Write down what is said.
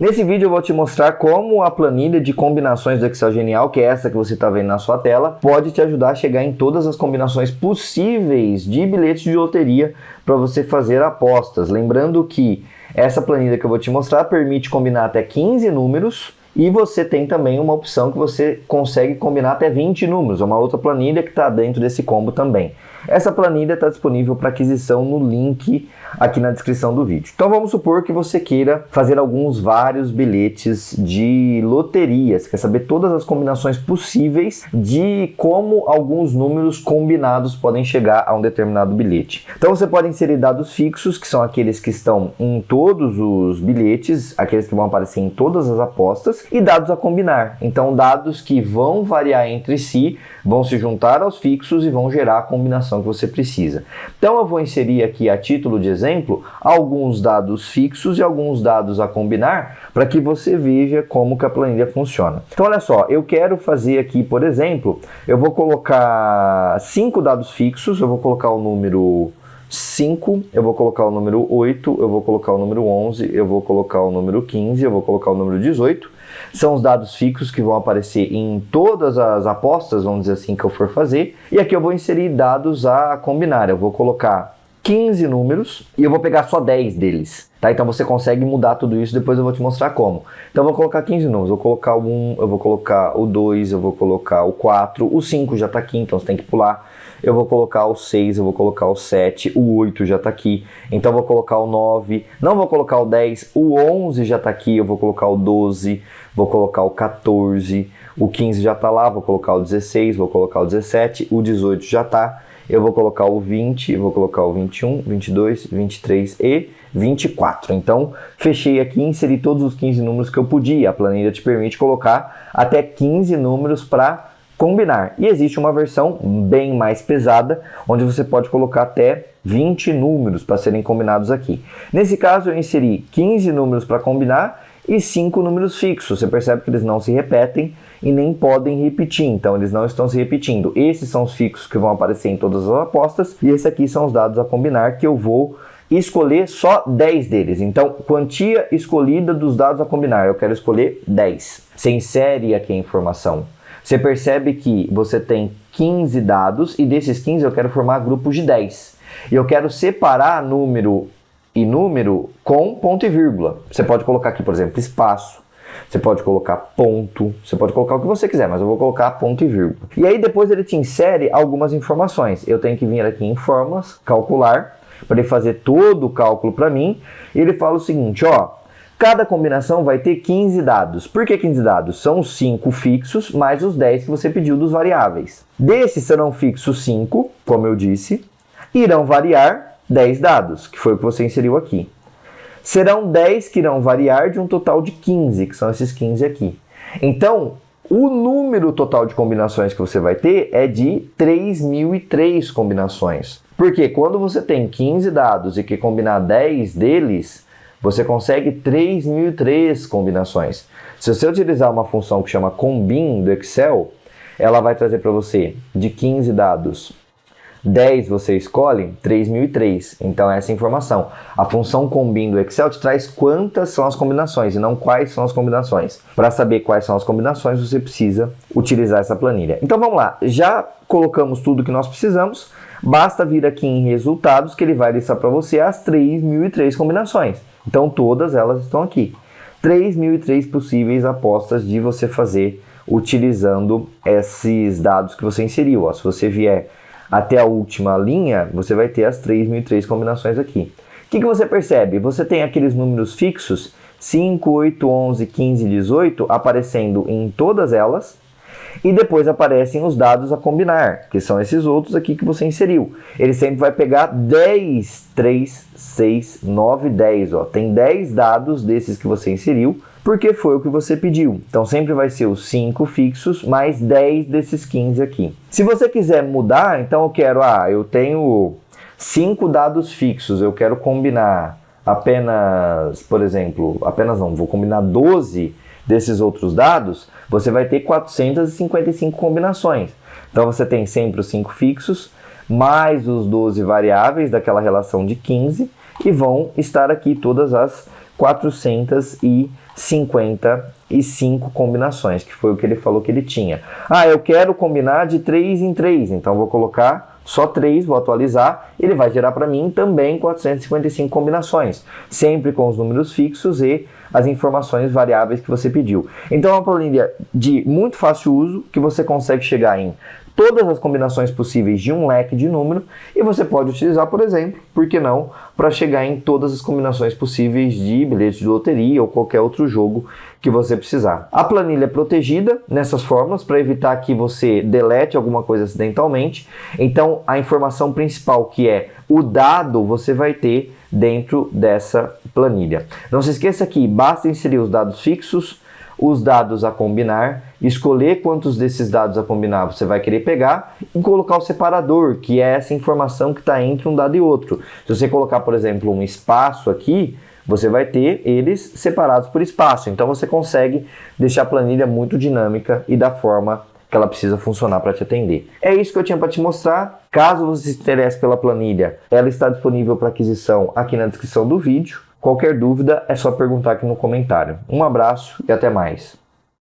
Nesse vídeo eu vou te mostrar como a planilha de combinações do Excel Genial, que é essa que você está vendo na sua tela, pode te ajudar a chegar em todas as combinações possíveis de bilhetes de loteria para você fazer apostas. Lembrando que essa planilha que eu vou te mostrar permite combinar até 15 números e você tem também uma opção que você consegue combinar até 20 números, é uma outra planilha que está dentro desse combo também. Essa planilha está disponível para aquisição no link aqui na descrição do vídeo. Então vamos supor que você queira fazer vários bilhetes de loteria. Você quer saber todas as combinações possíveis de como alguns números combinados podem chegar a um determinado bilhete. Então você pode inserir dados fixos, que são aqueles que estão em todos os bilhetes, aqueles que vão aparecer em todas as apostas, e dados a combinar. Então dados que vão variar entre si, vão se juntar aos fixos e vão gerar a combinação que você precisa. Então eu vou inserir aqui, a título de exemplo, alguns dados fixos e alguns dados a combinar para que você veja como que a planilha funciona. Então olha só, eu quero fazer aqui, por exemplo, eu vou colocar 5 dados fixos, eu vou colocar o número 5, eu vou colocar o número 8, eu vou colocar o número 11, eu vou colocar o número 15, eu vou colocar o número 18. São os dados fixos que vão aparecer em todas as apostas, vamos dizer assim, que eu for fazer. E aqui eu vou inserir dados a combinar. Eu vou colocar 15 números e eu vou pegar só 10 deles. Tá? Então você consegue mudar tudo isso, depois eu vou te mostrar como. Então eu vou colocar 15 números, eu vou colocar o 1, eu vou colocar o 2, eu vou colocar o 4, o 5 já está aqui, então você tem que pular. Eu vou colocar o 6, eu vou colocar o 7, o 8 já está aqui, então eu vou colocar o 9, não vou colocar o 10, o 11 já está aqui, eu vou colocar o 12, vou colocar o 14, o 15 já está lá, vou colocar o 16, vou colocar o 17, o 18 já está, eu vou colocar o 20, eu vou colocar o 21, 22, 23 e 24. Então, fechei aqui e inseri todos os 15 números que eu podia. A planilha te permite colocar até 15 números para combinar. E existe uma versão bem mais pesada, onde você pode colocar até 20 números para serem combinados aqui. Nesse caso, eu inseri 15 números para combinar e 5 números fixos. Você percebe que eles não se repetem e nem podem repetir, então eles não estão se repetindo. Esses são os fixos que vão aparecer em todas as apostas e esses aqui são os dados a combinar, que eu vou escolher só 10 deles. Então, quantia escolhida dos dados a combinar, eu quero escolher 10. Você insere aqui a informação. Você percebe que você tem 15 dados e desses 15 eu quero formar grupos de 10. E eu quero separar número e número com ponto e vírgula. Você pode colocar aqui, por exemplo, espaço. Você pode colocar ponto. Você pode colocar o que você quiser, mas eu vou colocar ponto e vírgula. E aí depois ele te insere algumas informações. Eu tenho que vir aqui em formas, calcular, para ele fazer todo o cálculo para mim. E ele fala o seguinte, ó. Cada combinação vai ter 15 dados. Por que 15 dados? São os 5 fixos mais os 10 que você pediu dos variáveis. Desses serão fixos 5, como eu disse, irão variar 10 dados, que foi o que você inseriu aqui. Serão 10 que irão variar de um total de 15, que são esses 15 aqui. Então, o número total de combinações que você vai ter é de 3.003 combinações. Porque quando você tem 15 dados e quer combinar 10 deles, você consegue 3.003 combinações. Se você utilizar uma função que chama combin do Excel, ela vai trazer para você de 15 dados, 10 você escolhe, 3.003. Então essa é a informação. A função combin do Excel te traz quantas são as combinações e não quais são as combinações. Para saber quais são as combinações, você precisa utilizar essa planilha. Então vamos lá, já colocamos tudo que nós precisamos, basta vir aqui em resultados que ele vai listar para você as 3.003 combinações. Então todas elas estão aqui. 3.003 possíveis apostas de você fazer utilizando esses dados que você inseriu. Ó, se você vier até a última linha, você vai ter as 3.003 combinações aqui. O que você percebe? Você tem aqueles números fixos, 5, 8, 11, 15, 18, aparecendo em todas elas. E depois aparecem os dados a combinar, que são esses outros aqui que você inseriu. Ele sempre vai pegar 10, 3, 6, 9, 10. Ó. Tem 10 dados desses que você inseriu, porque foi o que você pediu. Então sempre vai ser os 5 fixos, mais 10 desses 15 aqui. Se você quiser mudar, então eu quero, eu tenho 5 dados fixos, eu quero combinar apenas, por exemplo, vou combinar 12 desses outros dados, você vai ter 455 combinações. Então você tem sempre os 5 fixos, mais os 12 variáveis daquela relação de 15, e vão estar aqui todas as 455 55 combinações, que foi o que ele falou que ele tinha. Ah, eu quero combinar de 3 em 3, então vou colocar só 3, vou atualizar, ele vai gerar para mim também 455 combinações, sempre com os números fixos e as informações variáveis que você pediu. Então é uma planilha de muito fácil uso, que você consegue chegar em todas as combinações possíveis de um leque de número, e você pode utilizar, por exemplo, por que não, para chegar em todas as combinações possíveis de bilhetes de loteria ou qualquer outro jogo que você precisar. A planilha é protegida nessas formas para evitar que você delete alguma coisa acidentalmente. Então a informação principal, que é o dado, você vai ter dentro dessa planilha. Não se esqueça que basta inserir os dados fixos, os dados a combinar, escolher quantos desses dados a combinar você vai querer pegar e colocar o separador, que é essa informação que está entre um dado e outro. Se você colocar, por exemplo, um espaço aqui, você vai ter eles separados por espaço. Então você consegue deixar a planilha muito dinâmica e da forma que ela precisa funcionar para te atender. É isso que eu tinha para te mostrar. Caso você se interesse pela planilha, ela está disponível para aquisição aqui na descrição do vídeo. Qualquer dúvida é só perguntar aqui no comentário. Um abraço e até mais.